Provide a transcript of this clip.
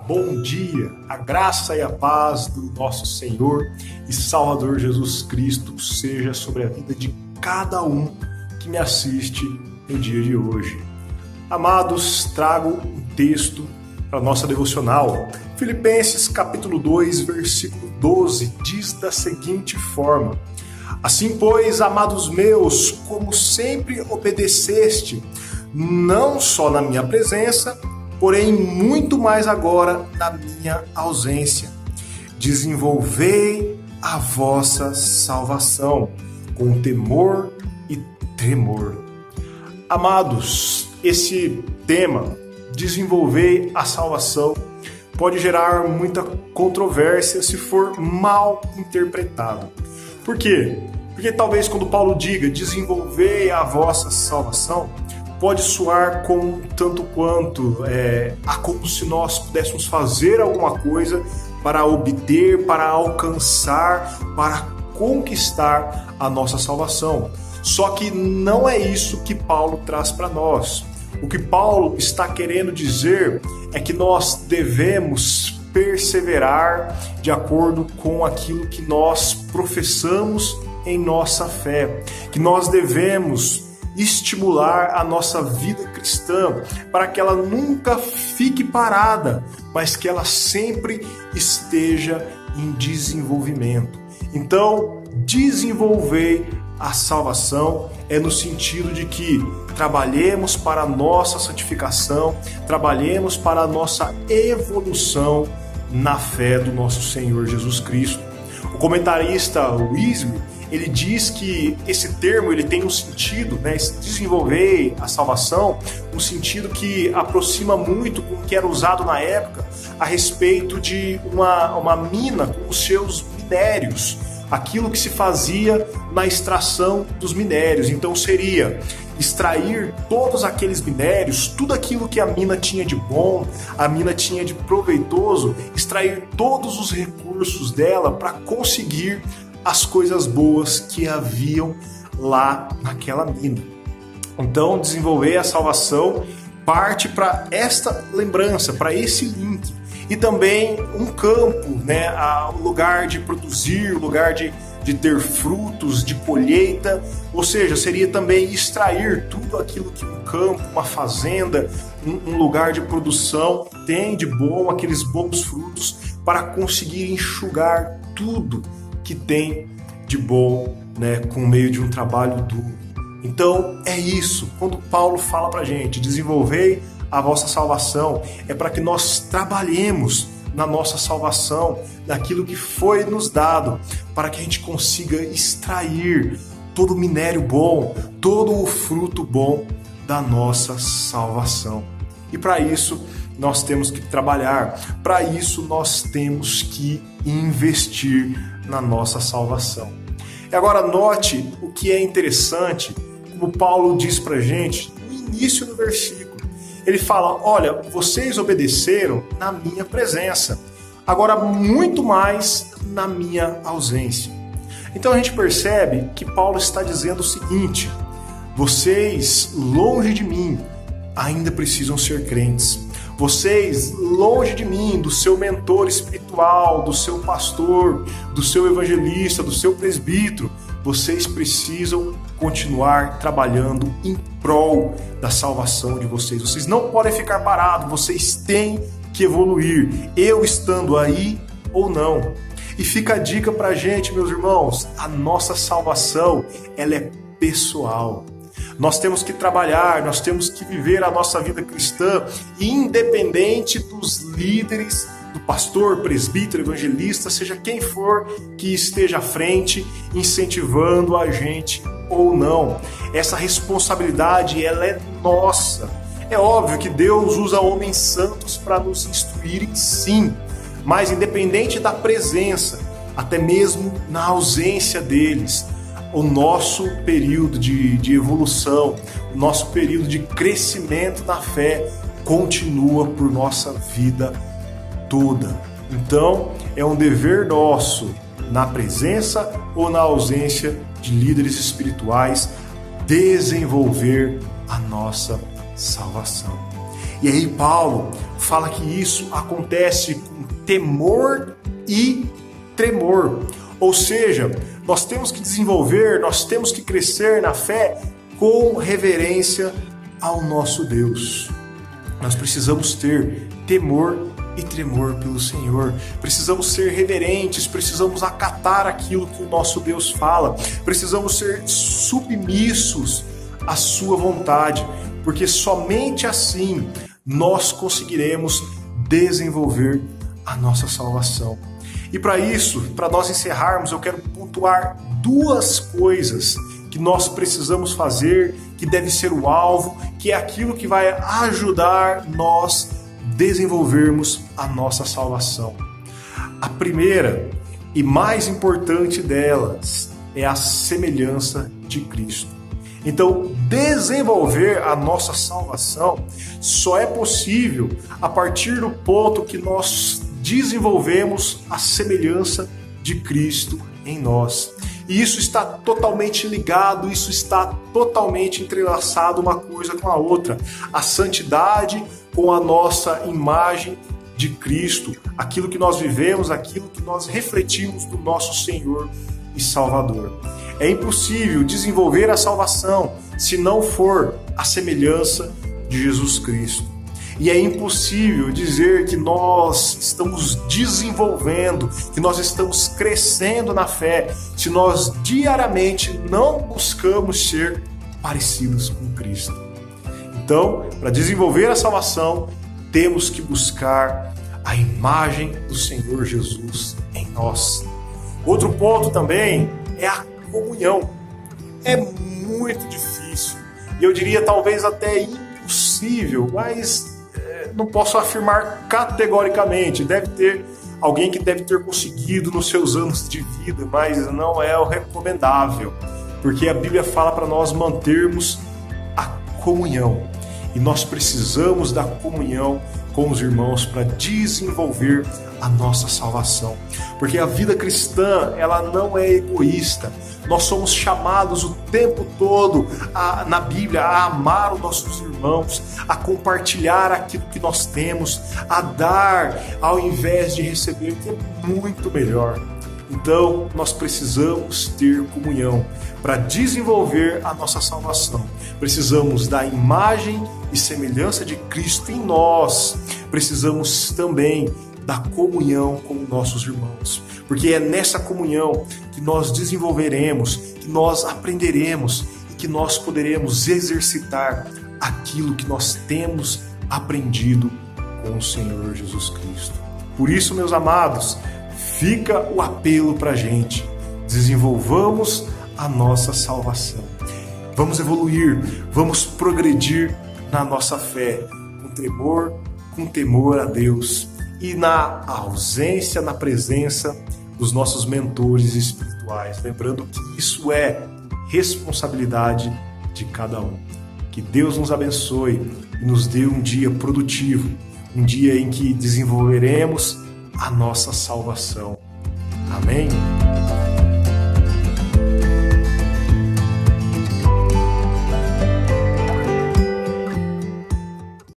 bom dia, a graça e a paz do nosso Senhor e Salvador Jesus Cristo seja sobre a vida de cada um que me assiste no dia de hoje. Amados, trago um texto para a nossa devocional. Filipenses capítulo 2, versículo 12, diz da seguinte forma: Assim, pois, amados meus, como sempre obedeceste, não só na minha presença, porém muito mais agora na minha ausência, desenvolvei a vossa salvação com temor e tremor. Amados, esse tema, desenvolver a salvação, pode gerar muita controvérsia se for mal interpretado. Por quê? Porque talvez quando Paulo diga desenvolver a vossa salvação, pode soar com tanto quanto como se nós pudéssemos fazer alguma coisa para obter, para alcançar, para conquistar a nossa salvação. Só que não é isso que Paulo traz para nós. O que Paulo está querendo dizer é que nós devemos perseverar de acordo com aquilo que nós professamos em nossa fé, que nós devemos estimular a nossa vida cristã para que ela nunca fique parada, mas que ela sempre esteja em desenvolvimento. Então, desenvolver a salvação é no sentido de que trabalhemos para a nossa santificação, trabalhemos para a nossa evolução na fé do nosso Senhor Jesus Cristo. O comentarista Wesley, ele diz que esse termo ele tem um sentido, desenvolver a salvação, um sentido que aproxima muito com o que era usado na época a respeito de uma mina com os seus minérios, aquilo que se fazia na extração dos minérios. Então seria extrair todos aqueles minérios, tudo aquilo que a mina tinha de bom, a mina tinha de proveitoso, extrair todos os recursos dela para conseguir as coisas boas que haviam lá naquela mina. Então, desenvolver a salvação parte para esta lembrança, para esse link. E também um campo, o lugar de produzir, o lugar de ter frutos, de colheita, ou seja, seria também extrair tudo aquilo que um campo, uma fazenda, um lugar de produção tem de bom, aqueles bons frutos, para conseguir enxugar tudo que tem de bom, com meio de um trabalho duro. Então é isso, quando Paulo fala pra gente, desenvolvei a vossa salvação, é para que nós trabalhemos na nossa salvação, naquilo que foi nos dado, para que a gente consiga extrair todo o minério bom, todo o fruto bom da nossa salvação. E para isso nós temos que trabalhar, para isso nós temos que investir na nossa salvação. E agora note o que é interessante, como Paulo diz pra gente no início do versículo. Ele fala, olha, vocês obedeceram na minha presença, agora muito mais na minha ausência. Então a gente percebe que Paulo está dizendo o seguinte: vocês, longe de mim, ainda precisam ser crentes. Vocês, longe de mim, do seu mentor espiritual, do seu pastor, do seu evangelista, do seu presbítero, vocês precisam continuar trabalhando em prol da salvação de vocês. Vocês não podem ficar parados, vocês têm que evoluir, eu estando aí ou não. E fica a dica pra gente, meus irmãos, a nossa salvação, ela é pessoal. Nós temos que trabalhar, nós temos que viver a nossa vida cristã, independente dos líderes, do pastor, presbítero, evangelista, seja quem for que esteja à frente, incentivando a gente ou não. Essa responsabilidade, ela é nossa. É óbvio que Deus usa homens santos para nos instruírem, sim, mas independente da presença, até mesmo na ausência deles, o nosso período de evolução, o nosso período de crescimento na fé continua por nossa vida toda. Então, é um dever nosso, na presença ou na ausência de líderes espirituais, desenvolver a nossa salvação. E aí Paulo fala que isso acontece com temor e tremor. Ou seja, nós temos que desenvolver, nós temos que crescer na fé com reverência ao nosso Deus. Nós precisamos ter temor e tremor pelo Senhor. Precisamos ser reverentes, precisamos acatar aquilo que o nosso Deus fala. Precisamos ser submissos à sua vontade, porque somente assim nós conseguiremos desenvolver a nossa salvação. E para isso, para nós encerrarmos, eu quero pontuar duas coisas que nós precisamos fazer, que deve ser o alvo, que é aquilo que vai ajudar nós desenvolvermos a nossa salvação. A primeira e mais importante delas é a semelhança de Cristo. Então, desenvolver a nossa salvação só é possível a partir do ponto que nós desenvolvemos a semelhança de Cristo em nós. E isso está totalmente ligado, isso está totalmente entrelaçado uma coisa com a outra. A santidade com a nossa imagem de Cristo, aquilo que nós vivemos, aquilo que nós refletimos do nosso Senhor e Salvador. É impossível desenvolver a salvação se não for a semelhança de Jesus Cristo. E é impossível dizer que nós estamos desenvolvendo, que nós estamos crescendo na fé, se nós diariamente não buscamos ser parecidos com Cristo. Então, para desenvolver a salvação, temos que buscar a imagem do Senhor Jesus em nós. Outro ponto também é a comunhão. É muito difícil, e eu diria talvez até impossível, mas não posso afirmar categoricamente. Deve ter alguém que deve ter conseguido nos seus anos de vida, mas não é o recomendável, porque a Bíblia fala para nós mantermos a comunhão, e nós precisamos da comunhão com os irmãos para desenvolver a nossa salvação, porque a vida cristã, ela não é egoísta. Nós somos chamados o tempo todo na Bíblia a amar os nossos irmãos, a compartilhar aquilo que nós temos, a dar ao invés de receber, que é muito melhor. Então, nós precisamos ter comunhão para desenvolver a nossa salvação. Precisamos da imagem e semelhança de Cristo em nós. Precisamos também da comunhão com nossos irmãos, porque é nessa comunhão que nós desenvolveremos, que nós aprenderemos e que nós poderemos exercitar aquilo que nós temos aprendido com o Senhor Jesus Cristo. Por isso, meus amados, fica o apelo para a gente: desenvolvamos a nossa salvação. Vamos evoluir, vamos progredir na nossa fé, com temor a Deus, e na ausência, na presença dos nossos mentores espirituais. Lembrando que isso é responsabilidade de cada um. Que Deus nos abençoe e nos dê um dia produtivo, um dia em que desenvolveremos a nossa salvação. Amém?